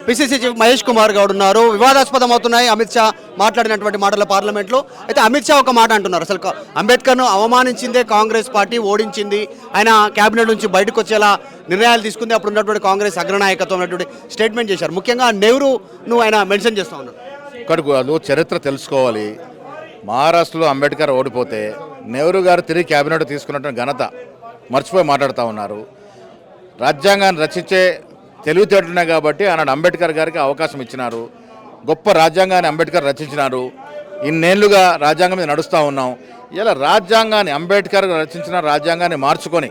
PCC chief Mahesh Kumar Goud ఉన్నారు. వివాదాస్పదం అవుతున్నాయి అమిత్ షా మాట్లాడినటువంటి మాటలు పార్లమెంట్లో. అయితే అమిత్ షా ఒక మాట అంటున్నారు, అసలు అంబేద్కర్ను అవమానించిందే కాంగ్రెస్ పార్టీ, ఓడించింది, ఆయన క్యాబినెట్ నుంచి బయటకు వచ్చేలా నిర్ణయాలు తీసుకుంది అప్పుడు ఉన్నటువంటి కాంగ్రెస్ అగ్రనాయకత్వం ఉన్నటువంటి స్టేట్మెంట్ చేశారు. ముఖ్యంగా నెహ్రూను ఆయన మెన్షన్ చేస్తూ ఉన్నారు. ఇక్కడ నువ్వు చరిత్ర తెలుసుకోవాలి. మహారాష్ట్రలో అంబేద్కర్ ఓడిపోతే నెహ్రూ గారు తిరిగి క్యాబినెట్ తీసుకున్నటువంటి ఘనత మర్చిపోయి మాట్లాడుతూ ఉన్నారు. రాజ్యాంగాన్ని రచించే తెలివితేటలున్నాయి కాబట్టి ఆనాడు అంబేద్కర్ గారికి అవకాశం ఇచ్చినారు. గొప్ప రాజ్యాంగాన్ని అంబేద్కర్ రచించినారు. ఇన్నేళ్లుగా రాజ్యాంగం మీద నడుస్తూ ఉన్నాం. ఇలా రాజ్యాంగాన్ని అంబేద్కర్ రచించిన రాజ్యాంగాన్ని మార్చుకొని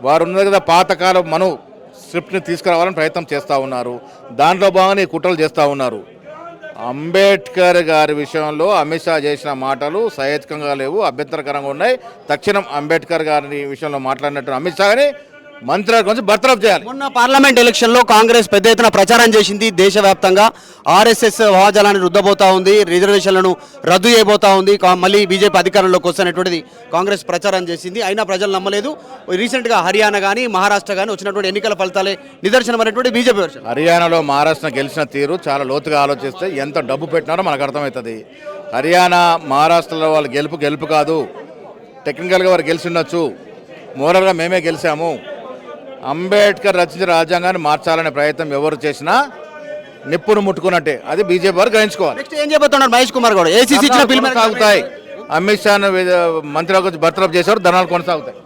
వారు ఉన్నది కదా పాతకాలం మను స్క్రిప్ట్ని తీసుకురావాలని ప్రయత్నం చేస్తూ ఉన్నారు. దాంట్లో భాగంగా ఈ కుట్రలు చేస్తూ ఉన్నారు. అంబేద్కర్ గారి విషయంలో అమిత్ షా చేసిన మాటలు సహేతుకంగా లేవు, అభ్యంతరకరంగా ఉన్నాయి. తక్షణం అంబేద్కర్ గారి విషయంలో మాట్లాడినట్టు అమిత్ షా గారిని మంత్రుల గురించి బర్తరఫ్ చేయాలి. మొన్న పార్లమెంట్ ఎలక్షన్లో కాంగ్రెస్ పెద్ద ఎత్తున ప్రచారం చేసింది. దేశవ్యాప్తంగా ఆర్ఎస్ఎస్ భావజాలాన్ని రుద్దబోతా ఉంది, రిజర్వేషన్లను రద్దు చేయబోతా ఉంది, మళ్ళీ బీజేపీ అధికారంలోకి వస్తున్నటువంటిది కాంగ్రెస్ ప్రచారం చేసింది. అయినా ప్రజలు నమ్మలేదు. రీసెంట్గా హర్యానా కానీ మహారాష్ట్ర కానీ వచ్చినటువంటి ఎన్నికల ఫలితాలే నిదర్శనం అనేటువంటి బీజేపీ వర్షన్. హర్యానాలో మహారాష్ట్ర గెలిచిన తీరు చాలా లోతుగా ఆలోచిస్తే ఎంత డబ్బు పెట్టినారో మనకు అర్థమవుతుంది. హర్యానా మహారాష్ట్రలో వాళ్ళు గెలుపు కాదు, టెక్నికల్గా వారు గెలిచి ఉండొచ్చు, మోరల్గా మేమే గెలిచాము. అంబేద్కర్ రచించిన రాజ్యాంగాన్ని మార్చాలనే ప్రయత్నం ఎవరు చేసినా నిప్పును ముట్టుకున్నట్టే. అది బీజేపీ వారు గ్రహించుకోవాలి. నెక్స్ట్ ఏం చెప్పబోతున్నారు మహేష్ కుమార్ గౌడ్? ఏసీసీ ఇచ్చిన పిలుపు కొనసాగుతాయి. అమిత్ షాను మంత్రుల గురించి బర్తరఫ్ చేసేవారు ధనాలు కొనసాగుతాయి.